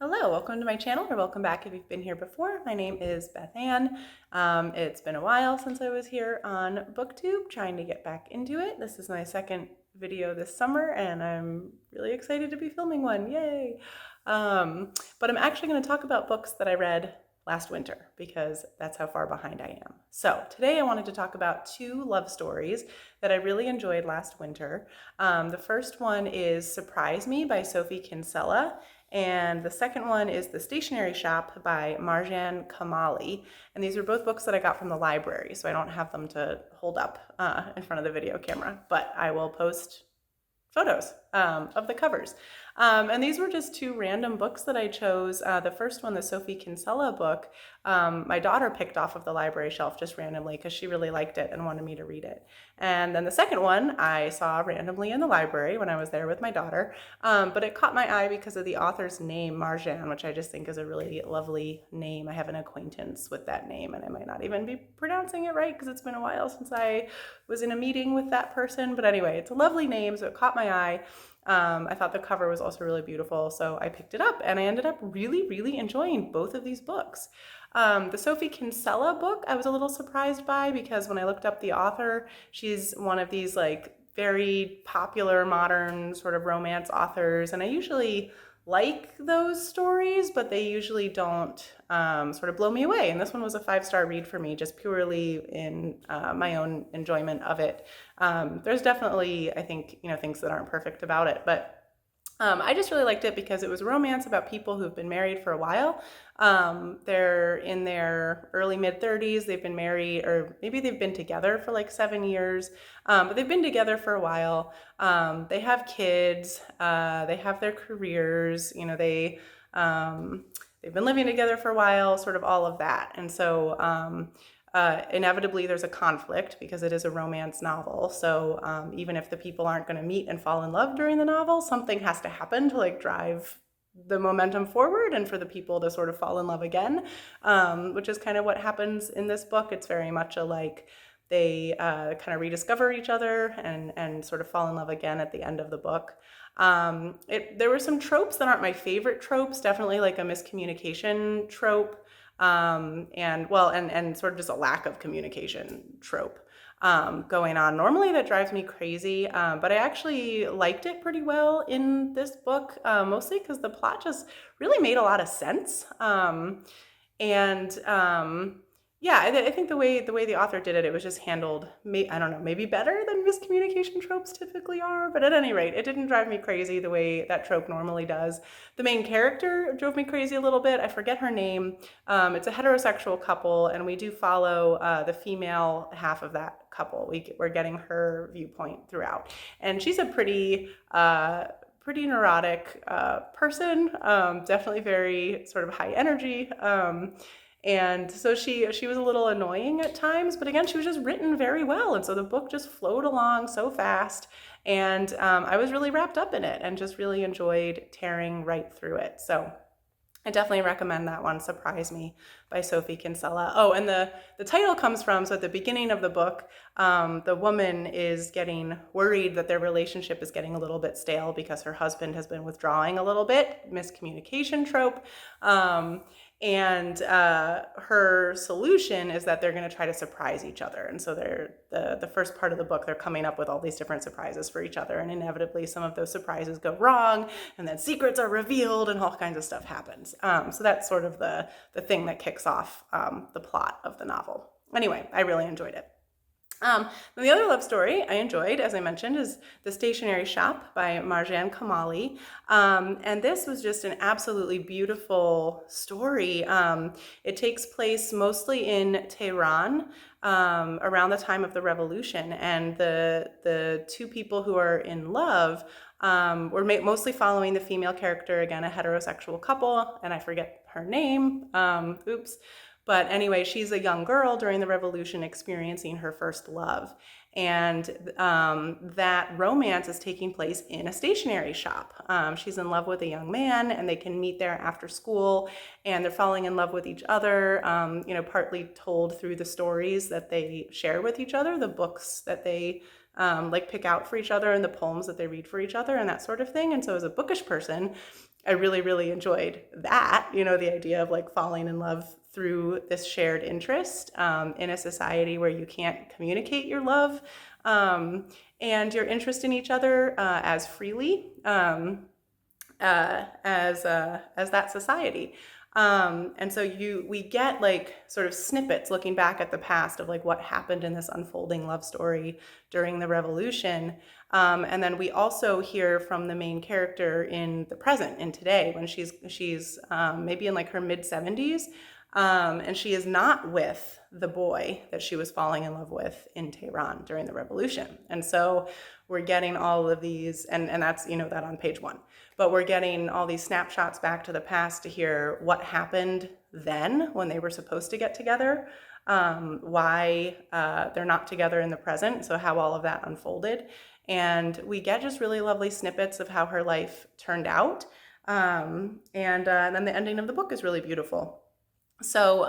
Hello, welcome to my channel, or welcome back if you've been here before. My name is Beth Ann. It's been a while since I was here on BookTube, trying to get back into it. This is my second video this summer, and I'm really excited to be filming one. Yay! But I'm actually going to talk about books that I read last winter because that's how far behind I am. So today I wanted to talk about two love stories that I really enjoyed last winter. The first one is Surprise Me by Sophie Kinsella, and the second one is The Stationery Shop by Marjan Kamali. And these are both books that I got from the library, so I don't have them to hold up in front of the video camera, but I will post photos of the covers. And these were just two random books that I chose. The first one, the Sophie Kinsella book, my daughter picked off of the library shelf just randomly because she really liked it and wanted me to read it. And then the second one I saw randomly in the library when I was there with my daughter, but it caught my eye because of the author's name, Marjan, which I just think is a really lovely name. I have an acquaintance with that name, and I might not even be pronouncing it right because it's been a while since I was in a meeting with that person. But anyway, it's a lovely name, so it caught my eye. I thought the cover was also really beautiful, so I picked it up, and I ended up really enjoying both of these books. The Sophie Kinsella book I was a little surprised by because when I looked up the author, she's one of these like very popular modern sort of romance authors, and I usually like those stories, but they usually don't sort of blow me away. And this one was a 5-star read for me, just purely in my own enjoyment of it. There's definitely, I think, things that aren't perfect about it, but I just really liked it because it was a romance about people who've been married for a while. They're in their early mid-30s. They've been married, or maybe they've been together for like 7 years, but they've been together for a while. They have kids. They have their careers. They've been living together for a while, sort of all of that. And so inevitably there's a conflict because it is a romance novel. So even if the people aren't going to meet and fall in love during the novel, something has to happen to like drive the momentum forward and for the people to sort of fall in love again, which is kind of what happens in this book. It's very much a like they kind of rediscover each other and sort of fall in love again at the end of the book. There were some tropes that aren't my favorite tropes, definitely like a miscommunication trope, and sort of just a lack of communication trope going on. Normally that drives me crazy, but I actually liked it pretty well in this book, mostly because the plot just really made a lot of sense. And yeah, I think the way the author did it, it was just handled, I don't know, maybe better than miscommunication tropes typically are, but at any rate, it didn't drive me crazy the way that trope normally does. The main character drove me crazy a little bit. I forget her name. It's a heterosexual couple, and we do follow the female half of that couple. We're getting her viewpoint throughout, and she's a pretty neurotic person, definitely very sort of high energy. And so she was a little annoying at times, but again, she was just written very well. And so the book just flowed along so fast. And I was really wrapped up in it and just really enjoyed tearing right through it. So I definitely recommend that one, Surprise Me by Sophie Kinsella. Oh, and the title comes from, so at the beginning of the book, the woman is getting worried that their relationship is getting a little bit stale because her husband has been withdrawing a little bit, miscommunication trope. And her solution is that they're going to try to surprise each other. And so the first part of the book, they're coming up with all these different surprises for each other. And inevitably, some of those surprises go wrong, and then secrets are revealed, and all kinds of stuff happens. So that's sort of the thing that kicks off the plot of the novel. Anyway, I really enjoyed it. Then the other love story I enjoyed, as I mentioned, is The Stationery Shop by Marjan Kamali. And this was just an absolutely beautiful story. It takes place mostly in Tehran around the time of the revolution. And the two people who are in love were mostly following the female character, again, a heterosexual couple, and I forget her name. Oops. But anyway, she's a young girl during the revolution experiencing her first love. And that romance is taking place in a stationery shop. She's in love with a young man, and they can meet there after school, and they're falling in love with each other, partly told through the stories that they share with each other, the books that they pick out for each other, and the poems that they read for each other, and that sort of thing. And so as a bookish person, I really, really enjoyed that, you know, the idea of like falling in love through this shared interest in a society where you can't communicate your love and your interest in each other as freely as that society. And so we get like sort of snippets looking back at the past of like what happened in this unfolding love story during the revolution. And then we also hear from the main character in the present, in today, when she's maybe in like her mid 70s. And she is not with the boy that she was falling in love with in Tehran during the revolution. And so we're getting all of these, and that's, you know, that on page 1. But we're getting all these snapshots back to the past to hear what happened then when they were supposed to get together, why they're not together in the present, so how all of that unfolded. And we get just really lovely snippets of how her life turned out. And then the ending of the book is really beautiful. So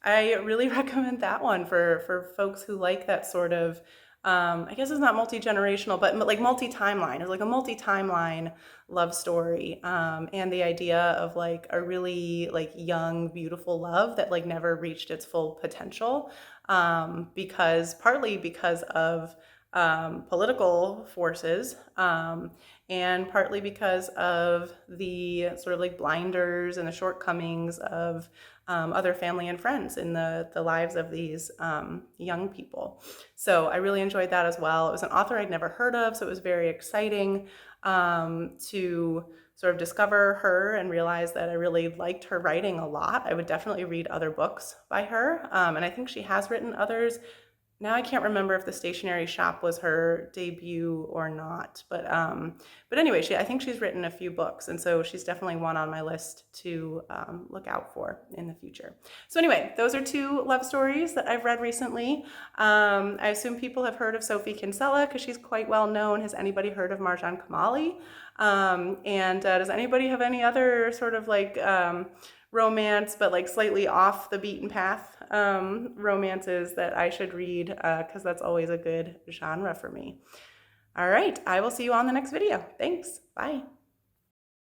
I really recommend that one for folks who like that sort of, I guess it's not multi-generational, but like multi-timeline. It's like a multi-timeline love story. And the idea of like a really like young, beautiful love that like never reached its full potential partly because of political forces, and partly because of the sort of like blinders and the shortcomings of other family and friends in the lives of these young people. So I really enjoyed that as well. It was an author I'd never heard of, so it was very exciting to sort of discover her and realize that I really liked her writing a lot. I would definitely read other books by her, and I think she has written others. Now I can't remember if The Stationery Shop was her debut or not, but anyway, I think she's written a few books, and so she's definitely one on my list to look out for in the future. So anyway, those are 2 love stories that I've read recently. I assume people have heard of Sophie Kinsella because she's quite well known. Has anybody heard of Marjan Kamali? And does anybody have any other sort of like romance, but like slightly off the beaten path romances that I should read, because that's always a good genre for me. All right, I will see you on the next video. Thanks. Bye.